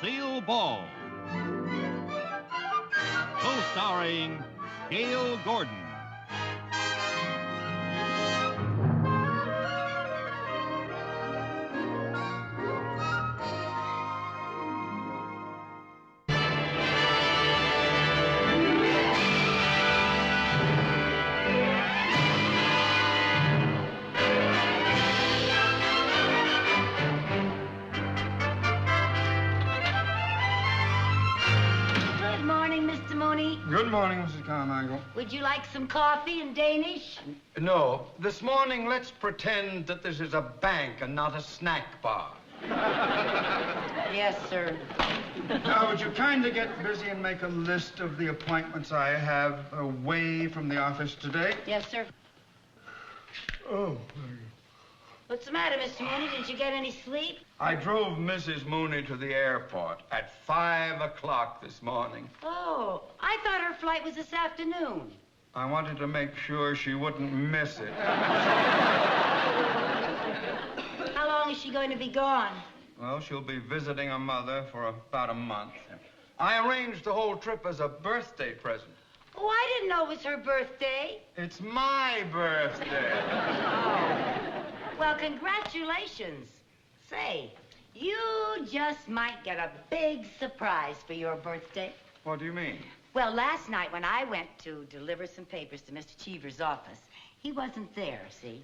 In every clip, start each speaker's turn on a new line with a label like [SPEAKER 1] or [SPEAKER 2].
[SPEAKER 1] Lucille Ball. Co-starring Gale Gordon.
[SPEAKER 2] Good morning, Mrs. Carmichael.
[SPEAKER 3] Would you like some coffee in Danish?
[SPEAKER 2] No. This morning, let's pretend that this is a bank and not a snack bar.
[SPEAKER 3] Yes, sir.
[SPEAKER 2] Now, would you kindly get busy and make a list of the appointments I have away from the office today?
[SPEAKER 3] Yes, sir.
[SPEAKER 2] Oh.
[SPEAKER 3] What's the matter, Mr. Mooney? Didn't you get any sleep?
[SPEAKER 2] I drove Mrs. Mooney to the airport at 5 o'clock this morning.
[SPEAKER 3] Oh, I thought her flight was this afternoon.
[SPEAKER 2] I wanted to make sure she wouldn't miss it.
[SPEAKER 3] How long is she going to be gone?
[SPEAKER 2] Well, she'll be visiting her mother for about a month. I arranged the whole trip as a birthday present.
[SPEAKER 3] Oh, I didn't know it was her birthday.
[SPEAKER 2] It's my birthday.
[SPEAKER 3] Oh. Well, congratulations. Say, you just might get a big surprise for your birthday.
[SPEAKER 2] What do you mean?
[SPEAKER 3] Well, last night when I went to deliver some papers to Mr. Cheever's office, he wasn't there, see?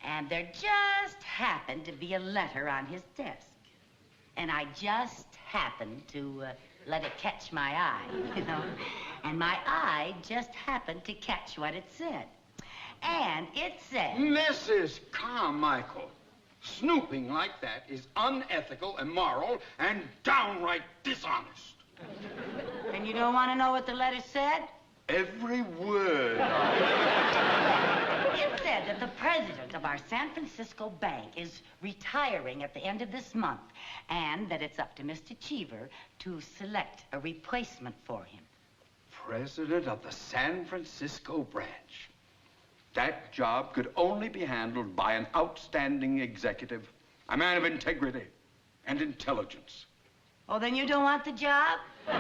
[SPEAKER 3] And there just happened to be a letter on his desk. And I just happened to let it catch my eye, you know? And my eye just happened to catch what it said. And it said...
[SPEAKER 2] Mrs. Carmichael, snooping like that is unethical, immoral, and downright dishonest.
[SPEAKER 3] And you don't want to know what the letter said?
[SPEAKER 2] Every word.
[SPEAKER 3] It said that the president of our San Francisco bank is retiring at the end of this month, and that it's up to Mr. Cheever to select a replacement for him.
[SPEAKER 2] President of the San Francisco branch. That job could only be handled by an outstanding executive, a man of integrity and intelligence.
[SPEAKER 3] Oh, then you don't want the job?
[SPEAKER 2] I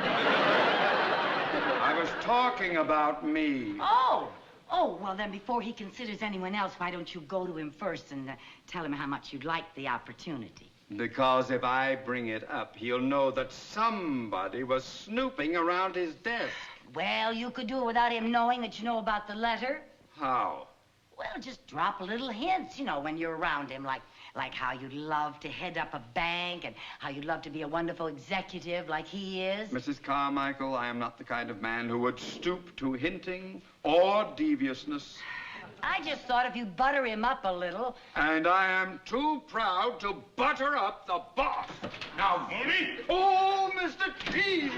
[SPEAKER 2] was talking about me.
[SPEAKER 3] Oh, well, then before he considers anyone else, why don't you go to him first and tell him how much you'd like the opportunity?
[SPEAKER 2] Because if I bring it up, he'll know that somebody was snooping around his desk.
[SPEAKER 3] Well, you could do it without him knowing that you know about the letter.
[SPEAKER 2] How?
[SPEAKER 3] Well, just drop little hints, you know, when you're around him, like how you'd love to head up a bank and how you'd love to be a wonderful executive like he is.
[SPEAKER 2] Mrs. Carmichael, I am not the kind of man who would stoop to hinting or deviousness.
[SPEAKER 3] I just thought if you butter him up a little...
[SPEAKER 2] And I am too proud to butter up the boss. Now, Mooney! Oh, Mr. Cheever!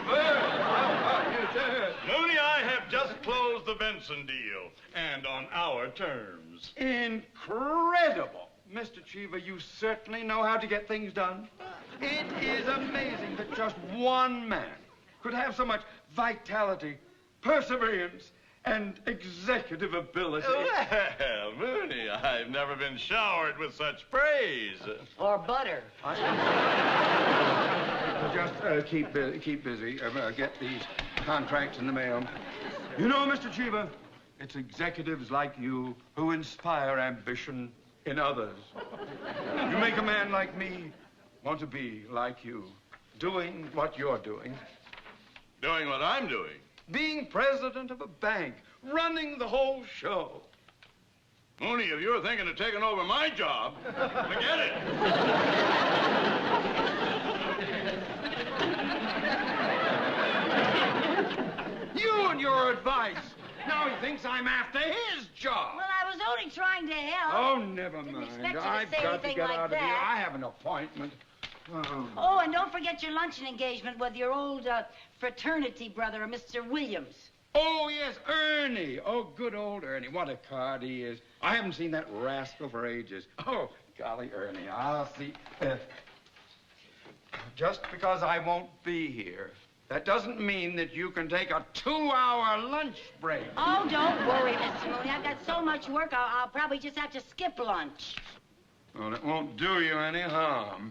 [SPEAKER 4] Mooney, I have just closed the Benson deal, and on our terms.
[SPEAKER 2] Incredible! Mr. Cheever, you certainly know how to get things done. It is amazing that just one man could have so much vitality, perseverance, and executive ability.
[SPEAKER 4] Well, Mooney, I've never been showered with such praise.
[SPEAKER 3] Or butter.
[SPEAKER 2] Just keep busy. Get these contracts in the mail. You know, Mr. Cheever, it's executives like you who inspire ambition in others. You make a man like me want to be like you, doing what you're doing.
[SPEAKER 4] Doing what I'm doing?
[SPEAKER 2] Being president of a bank, running the whole show.
[SPEAKER 4] Mooney, if you're thinking of taking over my job, forget it.
[SPEAKER 2] You and your advice. Now he thinks I'm after his job.
[SPEAKER 3] Well, I was only trying to help.
[SPEAKER 2] Oh, never
[SPEAKER 3] Didn't
[SPEAKER 2] mind.
[SPEAKER 3] expect you to
[SPEAKER 2] I've
[SPEAKER 3] say
[SPEAKER 2] got to
[SPEAKER 3] anything
[SPEAKER 2] get
[SPEAKER 3] like
[SPEAKER 2] out of
[SPEAKER 3] that.
[SPEAKER 2] here. I have an appointment.
[SPEAKER 3] Oh, and don't forget your luncheon engagement with your old fraternity brother, Mr. Williams.
[SPEAKER 2] Oh, yes, Ernie. Oh, good old Ernie. What a card he is. I haven't seen that rascal for ages. Oh, golly, Ernie, I'll see. Just because I won't be here, that doesn't mean that you can take a 2-hour lunch break.
[SPEAKER 3] Oh, don't worry, Mr. Mooney. I've got so much work, I'll probably just have to skip lunch.
[SPEAKER 2] Well, it won't do you any harm.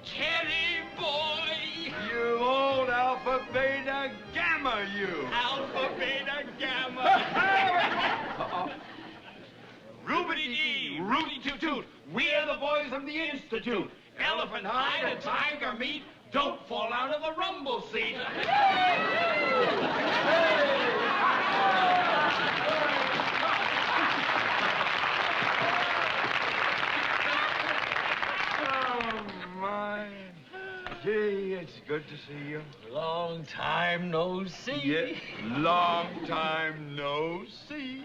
[SPEAKER 5] Kerry boy!
[SPEAKER 2] You old alpha, beta, gamma, you!
[SPEAKER 5] Alpha, beta, gamma!
[SPEAKER 2] Ruby-dee, Ruby-toot-toot, we're the boys of the Institute.
[SPEAKER 5] Elephant hide and tiger meat, don't fall out of the rumble seat.
[SPEAKER 2] Oh, my. Gee, it's good to see you.
[SPEAKER 5] Long time no see.
[SPEAKER 2] Yeah, long time no see.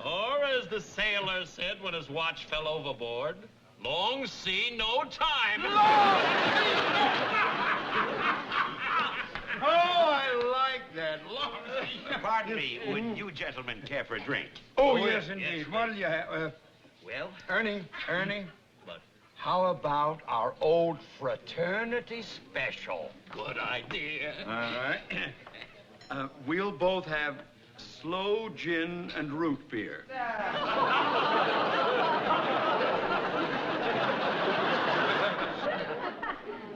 [SPEAKER 5] Or as the sailor said when his watch fell overboard, long sea, no time.
[SPEAKER 2] Oh, I like that. Long sea.
[SPEAKER 6] Pardon me, would you gentlemen care for a drink?
[SPEAKER 2] Oh, yes, indeed.
[SPEAKER 5] yes,
[SPEAKER 2] What'll you have?
[SPEAKER 5] Well,
[SPEAKER 2] Ernie,
[SPEAKER 5] but
[SPEAKER 2] how about our old fraternity special?
[SPEAKER 5] good idea.
[SPEAKER 2] All right. We'll both have slow gin and root beer.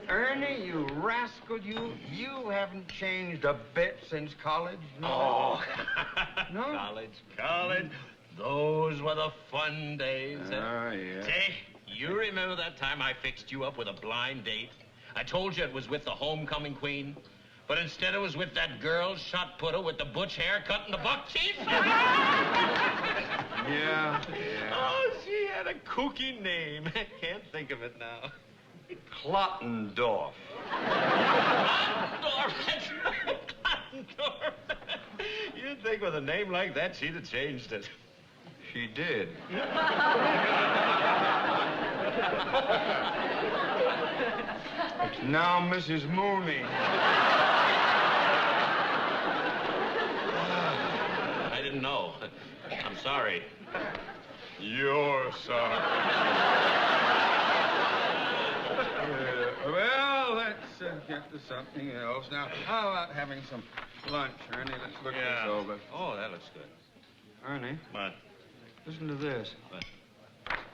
[SPEAKER 2] Ernie, you rascal, you haven't changed a bit since college.
[SPEAKER 5] Oh.
[SPEAKER 2] No?
[SPEAKER 5] College. Those were the fun days.
[SPEAKER 2] Oh, yeah.
[SPEAKER 5] Say, you remember that time I fixed you up with a blind date? I told you it was with the homecoming queen, but instead it was with that girl shot putter with the butch haircut and the buck teeth.
[SPEAKER 2] Yeah.
[SPEAKER 5] Oh, she had a kooky name. Can't think of it now.
[SPEAKER 2] Klottendorf.
[SPEAKER 5] Klottendorf, that's right, Klottendorf. You'd think with a name like that, she'd have changed it.
[SPEAKER 2] She did. It's now Mrs. Mooney.
[SPEAKER 5] I didn't know. I'm sorry.
[SPEAKER 2] You're sorry. Well, let's get to something else. Now, how about having some lunch, Ernie? Let's look this over.
[SPEAKER 5] Oh, that looks good.
[SPEAKER 2] Ernie,
[SPEAKER 5] What?
[SPEAKER 2] listen to this.
[SPEAKER 5] What?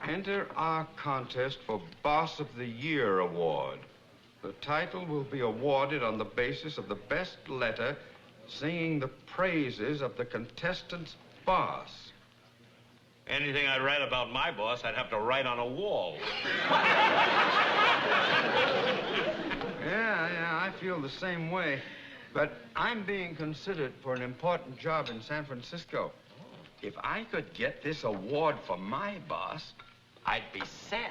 [SPEAKER 2] Enter our contest for Boss of the Year award. The title will be awarded on the basis of the best letter singing the praises of the contestant's boss.
[SPEAKER 5] Anything I write about my boss, I'd have to write on a wall.
[SPEAKER 2] Yeah, I feel the same way. But I'm being considered for an important job in San Francisco. If I could get this award for my boss, I'd be set.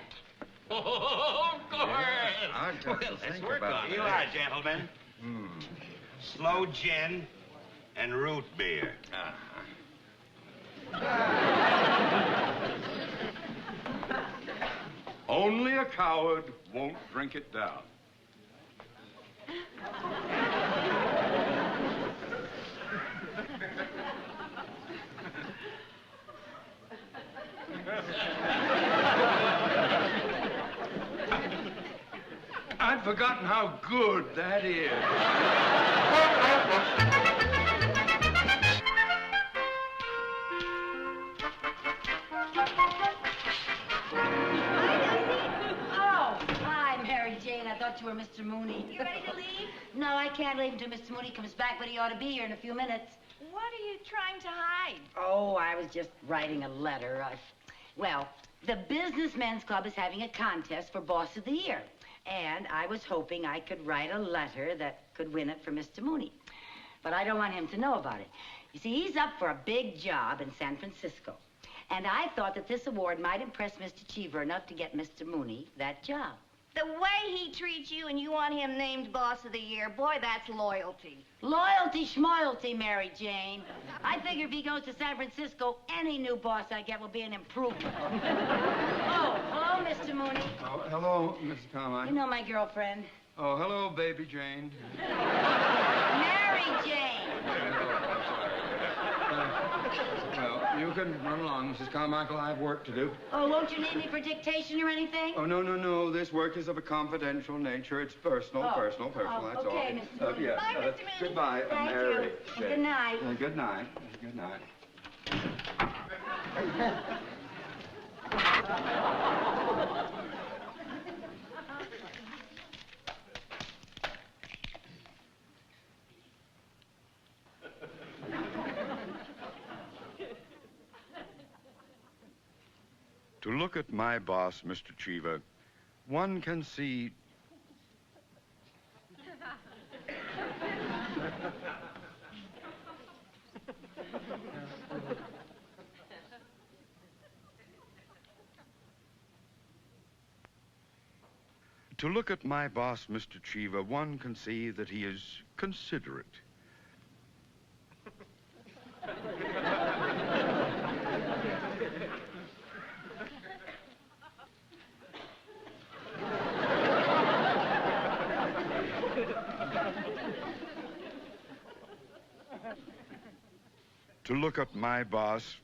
[SPEAKER 5] Oh, of course.
[SPEAKER 2] Yeah, I've got to
[SPEAKER 5] Well, let's
[SPEAKER 2] think
[SPEAKER 5] work
[SPEAKER 2] about
[SPEAKER 5] on
[SPEAKER 6] Here
[SPEAKER 5] it.
[SPEAKER 6] you are, gentlemen. Slow gin and root beer.
[SPEAKER 2] Only a coward won't drink it down. I'd forgotten how good that is.
[SPEAKER 3] Oh, hi, Mary Jane. I thought you were Mr. Mooney.
[SPEAKER 7] You ready to leave?
[SPEAKER 3] No, I can't leave until Mr. Mooney comes back, but he ought to be here in a few minutes.
[SPEAKER 7] What are you trying to hide?
[SPEAKER 3] Oh, I was just writing a letter. Well, the Businessmen's Club is having a contest for Boss of the Year. And I was hoping I could write a letter that could win it for Mr. Mooney. But I don't want him to know about it. You see, he's up for a big job in San Francisco. And I thought that this award might impress Mr. Cheever enough to get Mr. Mooney that job.
[SPEAKER 7] The way he treats you and you want him named Boss of the Year, boy, that's loyalty.
[SPEAKER 3] Loyalty schmoyalty, Mary Jane. I figure if he goes to San Francisco, any new boss I get will be an improvement. Oh, hello, Mr. Mooney.
[SPEAKER 2] Oh, hello, Mrs. Carmine.
[SPEAKER 3] You know my girlfriend.
[SPEAKER 2] Oh, hello, baby Jane.
[SPEAKER 3] Mary Jane.
[SPEAKER 2] Well, you can run along, Mrs. Carmichael. I have work to do.
[SPEAKER 3] Oh, won't you need me for dictation or anything?
[SPEAKER 2] Oh, no. This work is of a confidential nature. It's personal,
[SPEAKER 3] Oh.
[SPEAKER 2] personal.
[SPEAKER 3] Oh,
[SPEAKER 2] That's
[SPEAKER 3] okay,
[SPEAKER 2] all.
[SPEAKER 3] Mr. Mooney.
[SPEAKER 2] Yes.
[SPEAKER 7] Bye, Mr. Mooney.
[SPEAKER 2] Goodbye,
[SPEAKER 3] Thank
[SPEAKER 2] Mary.
[SPEAKER 3] you.
[SPEAKER 2] Jane.
[SPEAKER 3] Good night.
[SPEAKER 2] Good night. Good night. To look at my boss, Mr. Cheever, one can see... To look at my boss, Mr. Cheever, one can see that he is considerate. To look at my boss...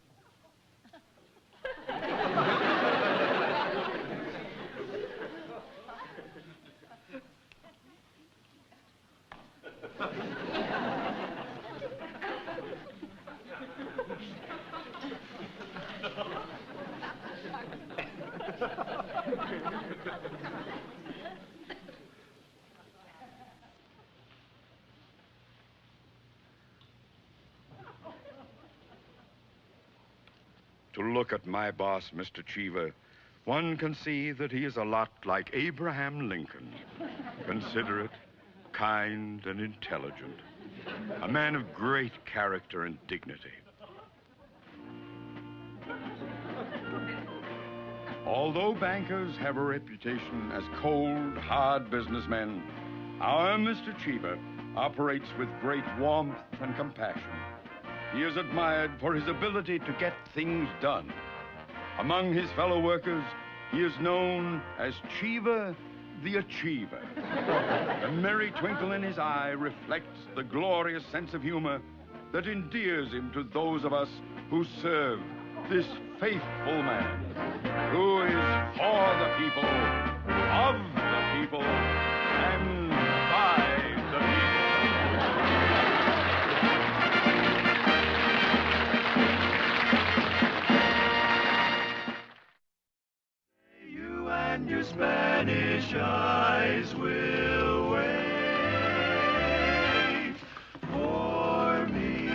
[SPEAKER 2] To look at my boss, Mr. Cheever, one can see that he is a lot like Abraham Lincoln. Considerate, kind, and intelligent. A man of great character and dignity. Although bankers have a reputation as cold, hard businessmen, our Mr. Cheever operates with great warmth and compassion. He is admired for his ability to get things done. Among his fellow workers, he is known as Cheever the Achiever. The merry twinkle in his eye reflects the glorious sense of humor that endears him to those of us who serve this faithful man, who is for the people, of the people, and by the people. And your Spanish eyes will wait for me.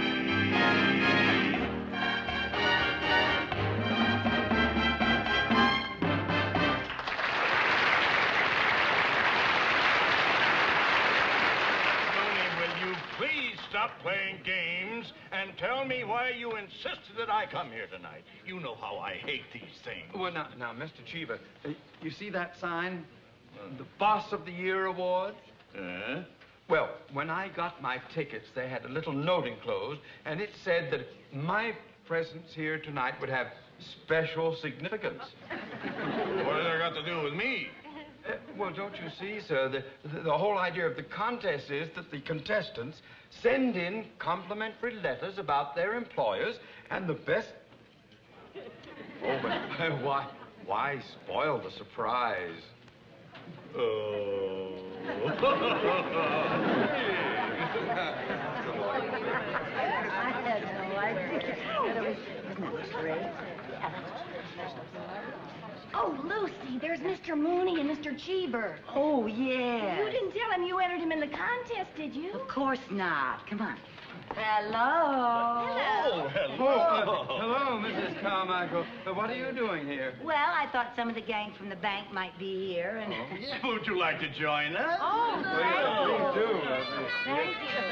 [SPEAKER 4] Mooney, will you please stop playing games and tell me why you insisted that I come here tonight? You know how I hate these things.
[SPEAKER 2] Well, now, Mr. Cheever, you see that sign? The Boss of the Year Award? Well, when I got my tickets, they had a little note enclosed, and it said that my presence here tonight would have special significance.
[SPEAKER 4] What has that got to do with me?
[SPEAKER 2] Well, don't you see, sir, the whole idea of the contest is that the contestants send in complimentary letters about their employers, and the best... Oh, but why spoil the surprise?
[SPEAKER 3] I had no idea. Isn't that great? Yeah, that's
[SPEAKER 7] Oh, Lucy, there's Mr. Mooney and Mr. Cheever.
[SPEAKER 3] Oh, yeah.
[SPEAKER 7] You didn't tell him you entered him in the contest, did you?
[SPEAKER 3] Of course not. Come on. Hello.
[SPEAKER 4] Oh, hello.
[SPEAKER 2] Hello, Mrs. Carmichael. What are you doing here?
[SPEAKER 3] Well, I thought some of the gang from the bank might be here, and...
[SPEAKER 4] Would you like to join us?
[SPEAKER 3] Oh,
[SPEAKER 2] Please do.
[SPEAKER 3] thank you.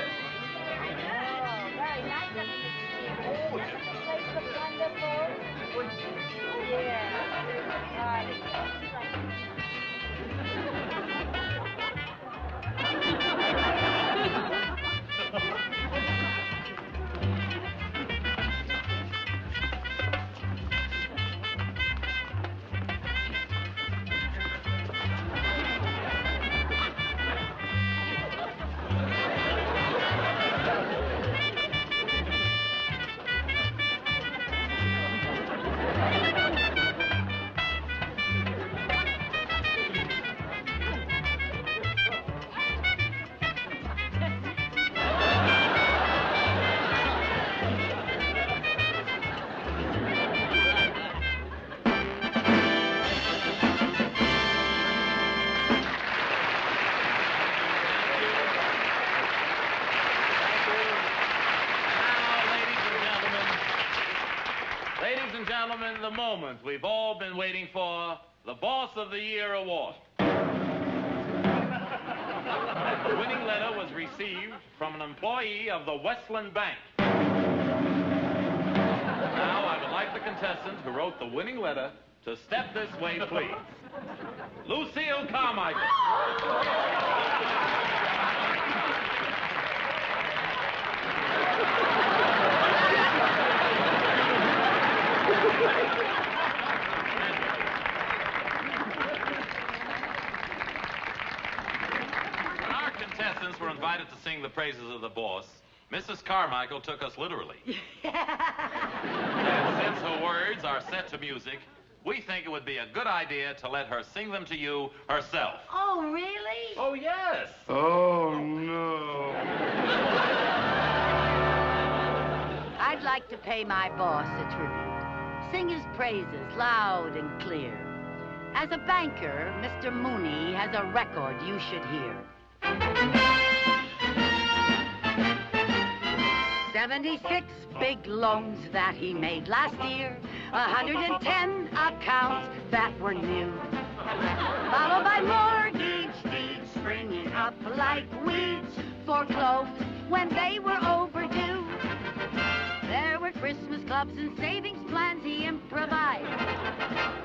[SPEAKER 7] Very nice of you, Mr. Cheever. Doesn't the place look wonderful? Yeah.
[SPEAKER 5] moment we've all been waiting for, the Boss of the Year award. The winning letter was received from an employee of the Westland Bank. Now, I would like the contestant who wrote the winning letter to step this way, please. Lucille Carmichael. When our contestants were invited to sing the praises of the boss, Mrs. Carmichael took us literally. And since her words are set to music, we think it would be a good idea to let her sing them to you herself.
[SPEAKER 3] Oh, really?
[SPEAKER 5] Oh, yes.
[SPEAKER 2] Oh, no.
[SPEAKER 3] I'd like to pay my boss a tribute. Sing his praises loud and clear. As a banker, Mr. Mooney has a record you should hear. 76 big loans that he made last year, 110 accounts that were new, followed by mortgage deeds springing up like weeds, foreclosed when they were overdue. There were Christmas clubs and savings plans he improvised,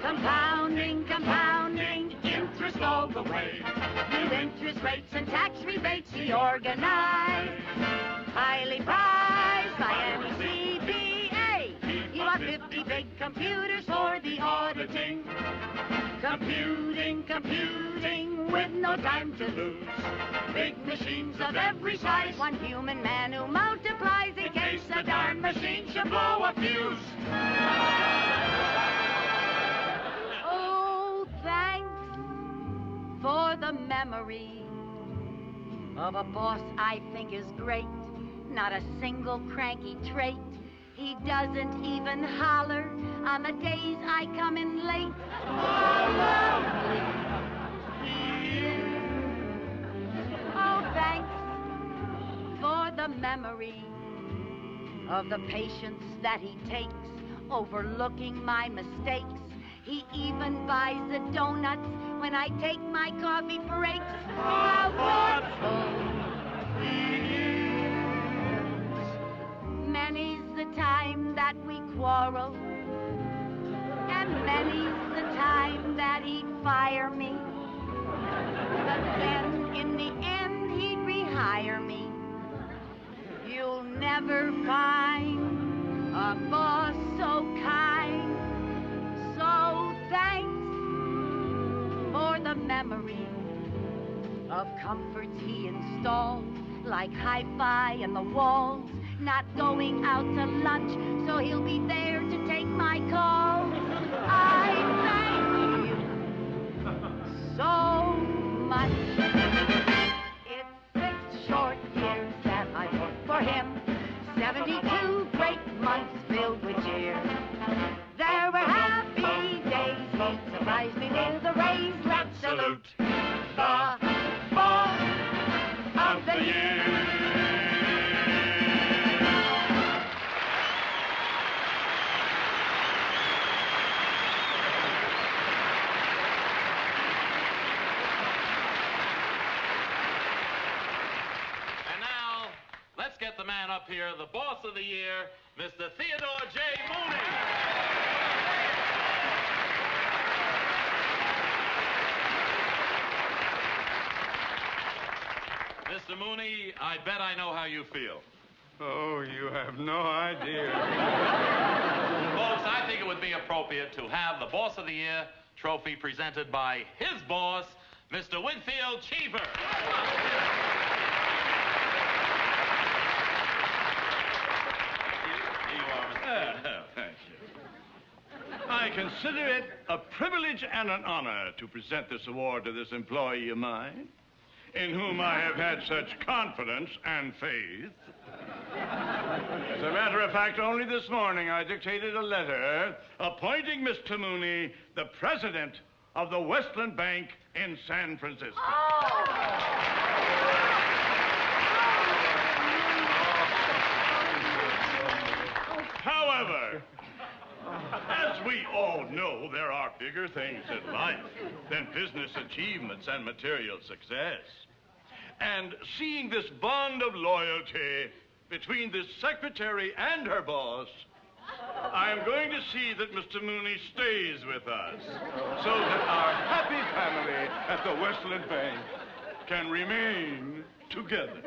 [SPEAKER 3] compounding, interest all the way, new interest rates and tax rebates he organized, highly prized by any CPA. He bought 50 big computers for the auditing, computing with no time to lose. Big machines of every size, one human man who multiplies in case the darn machine should blow a fuse. Oh, thanks for the memory of a boss I think is great. Not a single cranky trait. He doesn't even holler on the days I come in late. Oh, thanks for the memory of the patience that he takes, overlooking my mistakes. He even buys the donuts when I take my coffee breaks. How thoughtful he is. Many's the time that we quarrel, and many's the time that he'd fire me. But then, in the end, he'd rehire me. You'll never find a boss so kind. So thanks for the memory of comforts he installed, like hi-fi and the walls, not going out to lunch, so he'll be there to take my calls. I thank you so much. It's 6 short years that I worked for him, 72 great months filled with cheer. There were happy days, he surprised me with a raise. Let's salute the boss of the year.
[SPEAKER 5] Get the man up here, the boss of the year, Mr. Theodore J. Mooney. Mr. Mooney, I bet I know how you feel.
[SPEAKER 2] Oh, you have no idea.
[SPEAKER 5] Folks, I think it would be appropriate to have the Boss of the Year trophy presented by his boss, Mr. Winfield Cheever.
[SPEAKER 1] Thank you. I consider it a privilege and an honor to present this award to this employee of mine, in whom I have had such confidence and faith. As a matter of fact, only this morning I dictated a letter appointing Mr. Mooney the president of the Westland Bank in San Francisco. As we all know, there are bigger things in life than business achievements and material success. And seeing this bond of loyalty between this secretary and her boss, I am going to see that Mr. Mooney stays with us so that our happy family at the Westland Bank can remain together.